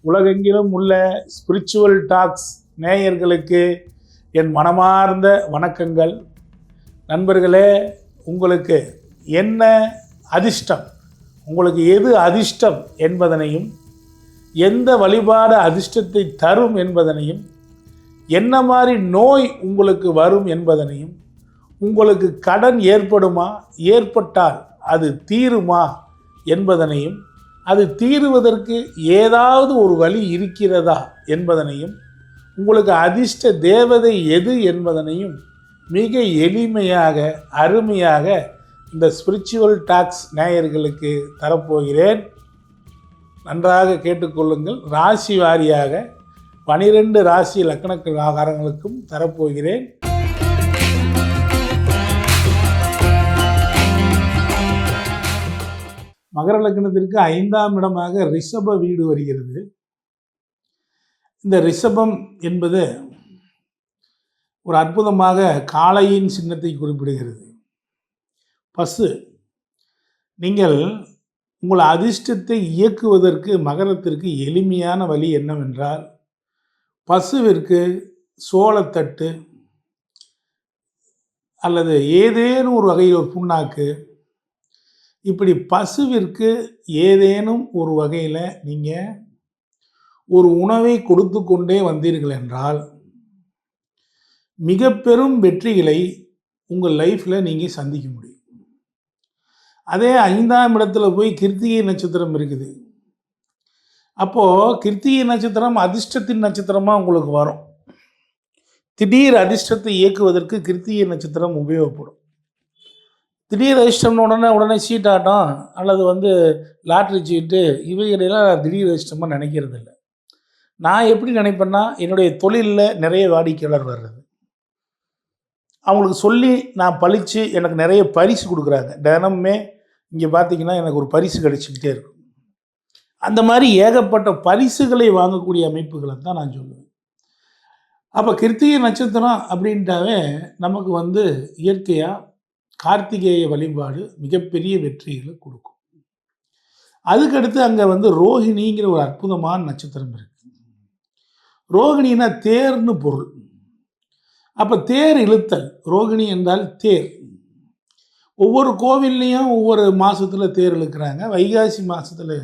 உலகெங்கிலும் உள்ள spiritual tax நேயர்களுக்கு என் மனமார்ந்த வணக்கங்கள். நண்பர்களே, உங்களுக்கு என்ன அதிர்ஷ்டம், உங்களுக்கு எது அதிர்ஷ்டம் என்பதனையும், எந்த வழிபாடு அதிர்ஷ்டத்தை தரும் என்பதனையும், என்ன மாதிரி நோய் உங்களுக்கு வரும் என்பதனையும், உங்களுக்கு கடன் ஏற்படுமா, ஏற்பட்டால் அது தீருமா என்பதனையும், அது தீருவதற்கு ஏதாவது ஒரு வழி இருக்கிறதா என்பதனையும், உங்களுக்கு அதிர்ஷ்ட தேவதை எது என்பதனையும் மிக எளிமையாக அருமையாக இந்த ஸ்பிரிச்சுவல் டாக்ஸ் நேயர்களுக்கு தரப்போகிறேன். நன்றாக கேட்டுக்கொள்ளுங்கள். ராசி வாரியாக 12 ராசி லக்னக்காரங்களுக்கும் தரப்போகிறேன். மகர லக்னத்திற்கு 5ஆம் இடமாக ரிஷப வீடு வருகிறது. இந்த ரிஷபம் என்பது ஒரு அற்புதமாக காளையின் சின்னத்தை குறிப்பிடுகிறது. பசு. நீங்கள் உங்கள் அதிர்ஷ்டத்தை இயக்குவதற்கு மகரத்திற்கு எளிமையான வழி என்னவென்றால், பசுவிற்கு சோளத்தட்டு அல்லது ஏதேனும் ஒரு வகையில் ஒரு புண்ணாக்கு, இப்படி பசுவிற்கு ஏதேனும் ஒரு வகையில் நீங்கள் ஒரு உணவை கொடுத்து கொண்டே வந்தீர்கள் என்றால் மிக பெரும் வெற்றிகளை உங்கள் லைஃப்பில் நீங்கள் சந்திக்க முடியும். அதே 5ஆம் இடத்துல போய் கிருத்திகை நட்சத்திரம் இருக்குது. அப்போது கிருத்திகை நட்சத்திரம் அதிர்ஷ்டத்தின் நட்சத்திரமாக உங்களுக்கு வரும். திடீர் அதிர்ஷ்டத்தை இயக்குவதற்கு கிருத்திகை நட்சத்திரம் உபயோகப்படும். திடீர் அதிர்ஷ்டம்னு உடனே சீட்டாட்டம் அல்லது லாட்ரி சீட்டு இவைகளெல்லாம் திடீர் அதிர்ஷ்டமாக நினைக்கிறது இல்லை. நான் எப்படி நினைப்பேன்னா, என்னுடைய தொழிலில் நிறைய வாடிக்கையாளர் வர்றது, அவங்களுக்கு சொல்லி நான் பழித்து எனக்கு நிறைய பரிசு கொடுக்குறாங்க. தினமுமே இங்கே பார்த்திங்கன்னா எனக்கு ஒரு பரிசு கிடைச்சிக்கிட்டே இருக்கும். அந்த மாதிரி ஏகப்பட்ட பரிசுகளை வாங்கக்கூடிய அமைப்புகளை தான் நான் சொல்லுவேன். அப்போ கிருத்திகை நட்சத்திரம் அப்படின்ட்டாவே நமக்கு இயற்கையாக கார்த்திகேய வழிபாடு மிகப்பெரிய வெற்றிகளை கொடுக்கும். அதுக்கடுத்து அங்கே ரோஹிணிங்கிற ஒரு அற்புதமான நட்சத்திரம் இருக்குது. ரோகிணின்னா தேர்னு பொருள். அப்போ தேர் இழுத்தல், ரோகிணி என்றால் தேர். ஒவ்வொரு கோவில்லையும் ஒவ்வொரு மாதத்தில் தேர் இழுக்கிறாங்க. வைகாசி மாதத்தில்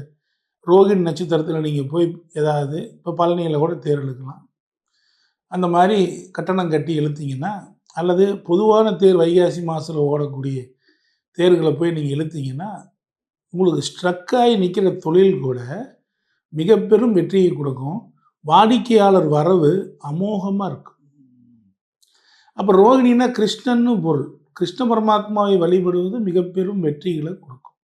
ரோகிணி நட்சத்திரத்தில் நீங்கள் போய் ஏதாவது இப்போ பழனியில் கூட தேர் இழுக்கலாம். அந்த மாதிரி கட்டணம் கட்டி இழுத்தீங்கன்னா, அல்லது பொதுவான தேர் வைகாசி மாதத்தில் ஓடக்கூடிய தேர்களை போய் நீங்கள் இழுத்தீங்கன்னா, உங்களுக்கு ஸ்ட்ரக்காகி நிற்கிற தொழில் கூட மிக பெரும் வெற்றியை கொடுக்கும். வாடிக்கையாளர் வரவு அமோகமாக இருக்கும். அப்போ ரோகிணின்னா கிருஷ்ணன்னு பொருள். கிருஷ்ண பரமாத்மாவை வழிபடுவது மிக பெரும் வெற்றிகளை கொடுக்கும்.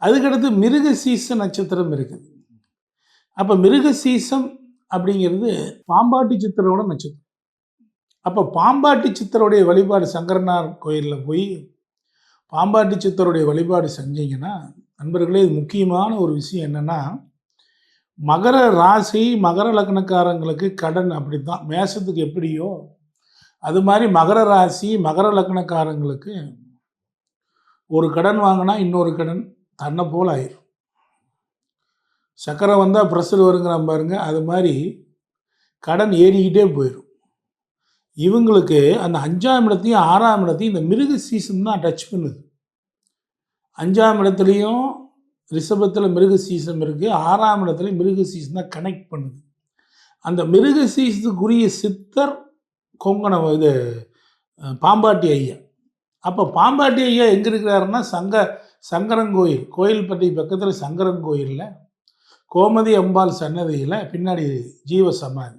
அதுக்கடுத்து மிருகசீச நட்சத்திரம் இருக்குது. அப்போ மிருகசீசம் அப்படிங்கிறது பாம்பாட்டி சித்தரோட நட்சத்திரம். அப்போ பாம்பாட்டி சித்தருடைய வழிபாடு சங்கரனார் கோயிலில் போய் பாம்பாட்டி சித்தருடைய வழிபாடு செஞ்சீங்கன்னா, நண்பர்களே, இது முக்கியமான ஒரு விஷயம் என்னென்னா, மகர ராசி மகர லக்னக்காரங்களுக்கு கடன் அப்படி தான். மேஷத்துக்கு எப்படியோ அது மாதிரி மகர ராசி மகர லக்னக்காரங்களுக்கு ஒரு கடன் வாங்கினா இன்னொரு கடன் தன்னை போல் ஆயிரும். சக்கரை வந்தால் ப்ரெஷர் வருங்கிற பாருங்க, அது மாதிரி கடன் ஏறிக்கிட்டே போயிடும். இவங்களுக்கு அந்த 5ஆம் இடத்தையும் 6ஆம் இடத்தையும் இந்த மிருக சீசன் தான் டச் பண்ணுது. 5ஆம் இடத்துலையும் ரிஷபத்தில் மிருக சீசன் இருக்குது, 6ஆம் இடத்துலையும் மிருக சீசன் தான் கனெக்ட் பண்ணுது. அந்த மிருக சீசத்துக்குரிய சித்தர் பாம்பாட்டி ஐயா. அப்போ பாம்பாட்டி ஐயா எங்கே இருக்கிறாருன்னா, சங்கரங்கோயில், கோயில்பட்டி பக்கத்தில் சங்கரங்கோயிலில் கோமதி அம்பாள் சன்னதியில் பின்னாடி ஜீவ சமாதி.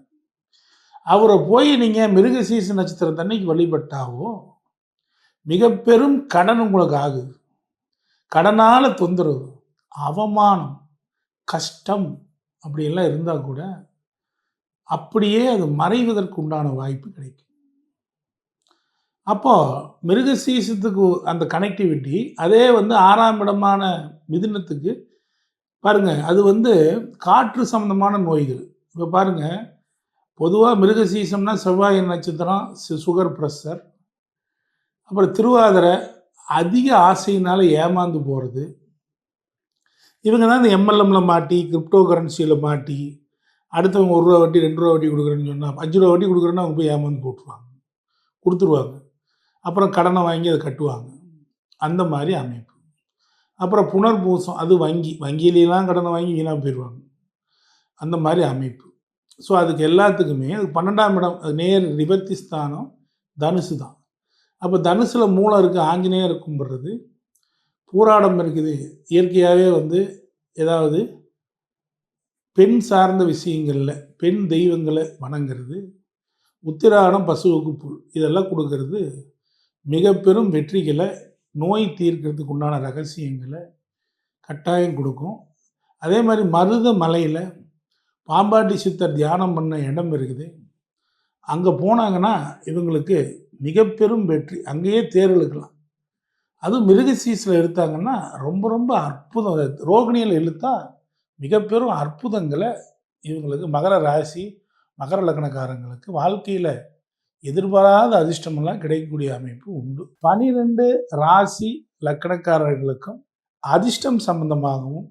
அவரை போய் நீங்கள் மிருக சீசன் நட்சத்திரத்தன்னைக்கு வழிபட்டாவோ மிக பெரும் கடன் உங்களுக்கு ஆகுது. கடனால் தொந்தரவு, அவமானம், கஷ்டம் அப்படியெல்லாம் இருந்தால் கூட அப்படியே அது மறைவதற்கு உண்டான வாய்ப்பு கிடைக்கும். அப்போது மிருகசீசத்துக்கு அந்த கனெக்டிவிட்டி, அதே 6ஆம் இடமான மிதுனத்துக்கு பாருங்கள், அது காற்று சம்பந்தமான நோய்கள். இப்போ பாருங்கள், பொதுவாக மிருகசீசம்னா செவ்வாய் நட்சத்திரம், சுகர் ப்ரெஷர், அப்புறம் திருவாதிரை அதிக ஆசையினால் ஏமாந்து போகிறது, இவங்க தான் இந்த எம்எல்எம்ல மாட்டி, கிரிப்டோ கரன்சியில் மாட்டி, அடுத்தவங்க ரூ. 1 வட்டி, ரூ. 2 வட்டி கொடுக்குறேன்னு சொன்னால், ரூ. 5 வட்டி கொடுக்குறேன்னா அவங்க போய் ஏமாந்து போட்டுருவாங்க, கொடுத்துருவாங்க. அப்புறம் கடனை வாங்கி அதை கட்டுவாங்க. அந்த மாதிரி அமைப்பு. அப்புறம் புனர்பூசம், அது வங்கியிலாம் கடனை வாங்கி வீணாக போயிடுவாங்க. அந்த மாதிரி அமைப்பு. ஸோ அதுக்கு எல்லாத்துக்குமே அது 12ஆம் இடம், அது நேர் நிவர்த்தி ஸ்தானம் தனுசு தான். அப்போ தனுசில் மூலம் இருக்குது, ஆஞ்சநேயர் கும்பிட்றது. பூராடம் இருக்குது, இயற்கையாகவே ஏதாவது பெண் சார்ந்த விஷயங்களில் பெண் தெய்வங்களை வணங்குறது. உத்திராடம் பசுவுக்கு புல், இதெல்லாம் கொடுக்கறது மிக பெரும் வெற்றிகளை, நோய் தீர்க்கிறதுக்கு உண்டான ரகசியங்களை கட்டாயம் கொடுக்கும். அதே மாதிரி மருத மலையில் பாம்பாட்டி சித்தர் தியானம் பண்ண இடம் இருக்குது. அங்கே போனாங்கன்னா இவங்களுக்கு மிக பெரும் வெற்றி, அங்கேயே தேர் இழுக்கலாம். அதுவும் மிருகசீஸில் எடுத்தாங்கன்னா ரொம்ப ரொம்ப அற்புதம். ரோகிணியில் இழுத்தா மிக பெரும் அற்புதங்களை இவங்களுக்கு மகர ராசி மகர லக்னக்காரங்களுக்கு வாழ்க்கையில் எதிர்பாராத அதிர்ஷ்டமெல்லாம் கிடைக்கக்கூடிய அமைப்பு உண்டு. 12 ராசி லக்கணக்காரர்களுக்கும் அதிர்ஷ்டம் சம்பந்தமாகவும்,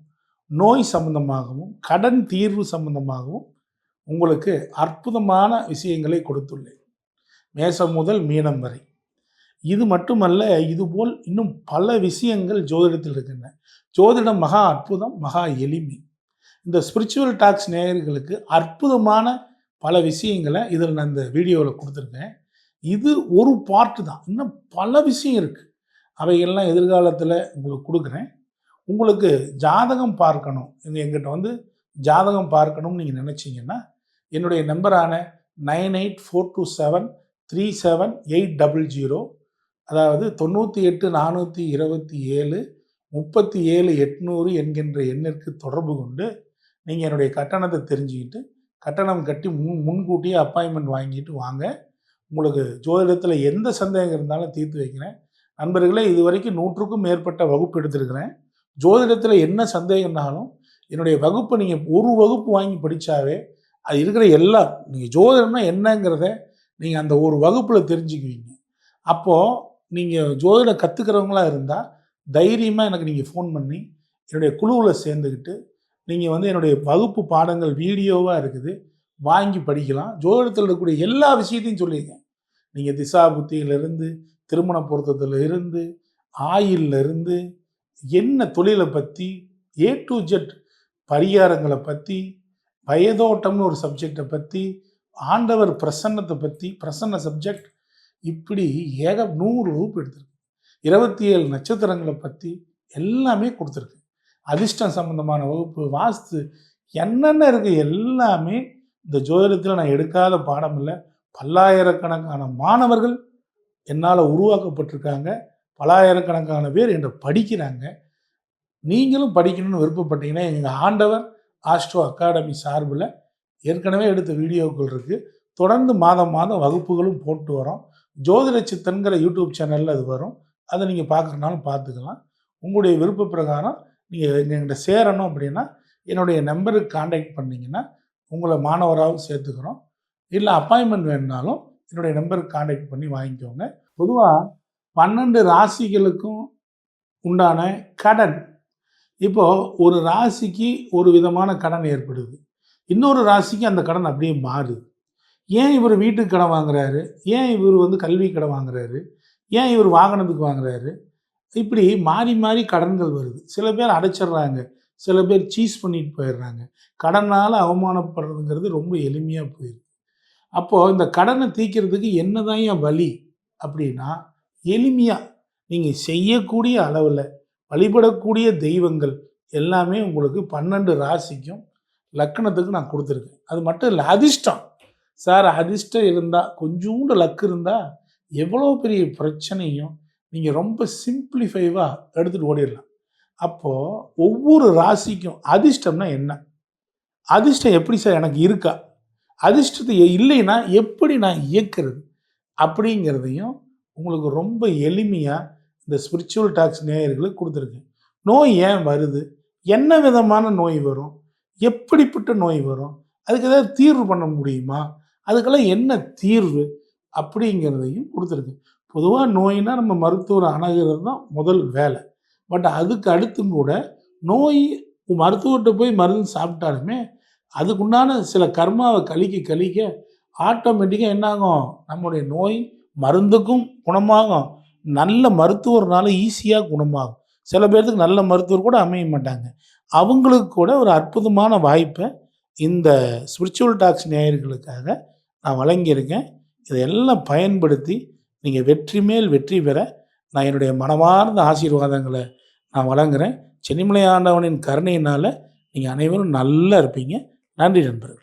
நோய் சம்பந்தமாகவும், கடன் தீர்வு சம்பந்தமாகவும் உங்களுக்கு அற்புதமான விஷயங்களை கொடுத்துள்ளேன், மேசம் முதல் மீனம் வரை. இது மட்டுமல்ல, இதுபோல் இன்னும் பல விஷயங்கள் ஜோதிடத்தில் இருக்கின்றன. ஜோதிடம் மகா அற்புதம், மகா எளிமை. இந்த ஸ்பிரிச்சுவல் டாக்ஸ் நேயர்களுக்கு அற்புதமான பல விஷயங்களை இதில் நான் இந்த வீடியோவில் கொடுத்துருக்கேன். இது ஒரு பார்ட்டு தான், இன்னும் பல விஷயம் இருக்குது. அவைகள்லாம் எதிர்காலத்தில் உங்களுக்கு கொடுக்குறேன். உங்களுக்கு ஜாதகம் பார்க்கணும், எங்கிட்ட ஜாதகம் பார்க்கணும்னு நீங்கள் நினச்சிங்கன்னா என்னுடைய நம்பரான 9842737800, அதாவது 98422737 என்கின்ற எண்ணிற்கு தொடர்பு கொண்டு நீங்கள் என்னுடைய கட்டணத்தை தெரிஞ்சுக்கிட்டு, கட்டணம் கட்டி முன்கூட்டியே அப்பாயின்மெண்ட் வாங்கிட்டு வாங்க. உங்களுக்கு ஜோதிடத்தில் எந்த சந்தேகம் இருந்தாலும் தீர்த்து வைக்கிறேன். நண்பர்களே, இது வரைக்கும் 100க்கும் மேற்பட்ட வகுப்பு எடுத்திருக்கிறேன். ஜோதிடத்தில் என்ன சந்தேகம்னாலும் என்னுடைய வகுப்பை நீங்கள் ஒரு வகுப்பு வாங்கி படித்தாவே அது இருக்கிற நீங்கள் ஜோதிடம்னா என்னங்கிறத நீங்கள் அந்த ஒரு வகுப்பில் தெரிஞ்சுக்குவீங்க. அப்போது நீங்கள் ஜோதிடம் கற்றுக்கிறவங்களா இருந்தால் தைரியமாக எனக்கு நீங்கள் ஃபோன் பண்ணி என்னுடைய குழுவில் சேர்ந்துக்கிட்டு நீங்கள் என்னுடைய வகுப்பு பாடங்கள் வீடியோவாக இருக்குது, வாங்கி படிக்கலாம். ஜோதிடத்தில் இருக்கக்கூடிய எல்லா விஷயத்தையும் சொல்லியிருக்கேன். நீங்கள் திசா புத்தியிலிருந்து, திருமண பொருத்தத்தில் இருந்து, ஆயிலிருந்து, என்ன தொழிலை பற்றி, A to Z பரிகாரங்களை பற்றி, வயதோட்டம்னு ஒரு சப்ஜெக்டை பற்றி, ஆண்டவர் பிரசன்னத்தை பற்றி, பிரசன்ன சப்ஜெக்ட், இப்படி 100 வகுப்பு எடுத்திருக்கு. 27 நட்சத்திரங்களை பற்றி எல்லாமே கொடுத்துருக்கு. அதிர்ஷ்டம் சம்பந்தமான வகுப்பு, வாஸ்து, என்னென்ன இருக்குது எல்லாமே இந்த ஜோதிடத்தில் நான் எடுக்காத பாடம் இல்லை. பல்லாயிரக்கணக்கான மாணவர்கள் என்னால் உருவாக்கப்பட்டிருக்காங்க. பல்லாயிரக்கணக்கான பேர் என்னை படிக்கிறாங்க. நீங்களும் படிக்கணும்னு விருப்பப்பட்டீங்கன்னா எங்கள் ஆண்டவர் ஆஸ்ட்ரோ அகாடமி சார்பில் ஏற்கனவே எடுத்த வீடியோக்கள் இருக்குது. தொடர்ந்து மாதம் மாதம் வகுப்புகளும் போட்டு வரோம். ஜோதிட சித்தன்கிற யூடியூப் சேனலில் அது வரும். அதை நீங்கள் பார்க்குறனாலும் பார்த்துக்கலாம். உங்களுடைய விருப்ப பிரகாரம் நீங்கள் எங்கள்கிட்ட சேரணும் அப்படின்னா என்னுடைய நம்பருக்கு காண்டாக்ட் பண்ணிங்கன்னா உங்களை மாணவராகவும் சேர்த்துக்கிறோம். இல்லை அப்பாயின்மெண்ட் வேணுனாலும் என்னுடைய நம்பருக்கு காண்டாக்ட் பண்ணி வாங்கிக்கோங்க. பொதுவாக 12 ராசிகளுக்கும் உண்டான கடன், இப்போது ஒரு ராசிக்கு ஒரு விதமான கடன் ஏற்படுது, இன்னொரு ராசிக்கு அந்த கடன் அப்படியே மாறுது. ஏன் இவர் வீட்டுக்கு கடன் வாங்குறாரு, ஏன் இவர் கல்வி கடன் வாங்குறாரு, ஏன் இவர் வாகனத்துக்கு வாங்குறாரு, இப்படி மாறி மாறி கடன்கள் வருது. சில பேர் அடைச்சிட்றாங்க, சில பேர் சீஸ் பண்ணிட்டு போயிடுறாங்க. கடனால் அவமானப்படுறதுங்கிறது ரொம்ப எளிமையாக போயிடுது. அப்போது இந்த கடனை தீர்க்கிறதுக்கு என்னதான் என் வழி அப்படின்னா, எளிமையாக நீங்கள் செய்யக்கூடிய அளவில் வழிபடக்கூடிய தெய்வங்கள் எல்லாமே உங்களுக்கு 12 ராசிக்கும் லக்கணத்துக்கு நான் கொடுத்துருக்கேன். அது மட்டும் இல்லை, அதிர்ஷ்டம் சார், அதிர்ஷ்டம் இருந்தால், கொஞ்சோண்டு லக்கு இருந்தால் எவ்வளோ பெரிய பிரச்சனையும் நீங்கள் ரொம்ப சிம்பிளிஃபைவாக எடுத்துகிட்டு ஓடிடலாம். அப்போது ஒவ்வொரு ராசிக்கும் அதிர்ஷ்டம்னா என்ன, அதிர்ஷ்டம் எப்படி சார் எனக்கு இருக்கா, அதிர்ஷ்டத்தை இல்லைன்னா எப்படி நான் இயக்கிறது அப்படிங்கிறதையும் உங்களுக்கு ரொம்ப எளிமையாக இந்த ஸ்பிரிச்சுவல் டாக்ஸ் நேயர்களுக்கு கொடுத்துருக்கேன். நோய் ஏன் வருது, என்ன விதமான நோய் வரும், எப்படிப்பட்ட நோய் வரும், அதுக்கு ஏதாவது தீர்வு பண்ண முடியுமா, அதுக்கெல்லாம் என்ன தீர்வு அப்படிங்கிறதையும் கொடுத்துருக்கு. பொதுவாக நோயினா நம்ம மருத்துவரை அணுகிறது தான் முதல் வேலை. பட் அதுக்கு அடுத்தும் கூட நோய் மருத்துவர்கிட்ட போய் மருந்து சாப்பிட்டாலுமே அதுக்குண்டான சில கர்மாவை கழிக்க ஆட்டோமேட்டிக்காக என்னாகும், நம்முடைய நோய் மருந்துக்கும் குணமாகும், நல்ல மருத்துவர்னால ஈஸியாக குணமாகும். சில பேர்த்துக்கு நல்ல மருத்துவர் கூட அமைய மாட்டாங்க. அவங்களுக்கு கூட ஒரு அற்புதமான வாய்ப்பை இந்த ஸ்பிரிச்சுவல் டாக்ஸ் நேயர்களுக்காக நான் வழங்கியிருக்கேன். இதையெல்லாம் பயன்படுத்தி நீங்கள் வெற்றி மேல் வெற்றி பெற நான் என்னுடைய மனமார்ந்த ஆசீர்வாதங்களை நான் வழங்குகிறேன். சென்னிமலை ஆண்டவனின் கருணையினால் நீங்கள் அனைவரும் நல்லா இருப்பீங்க. நன்றி நண்பர்களே.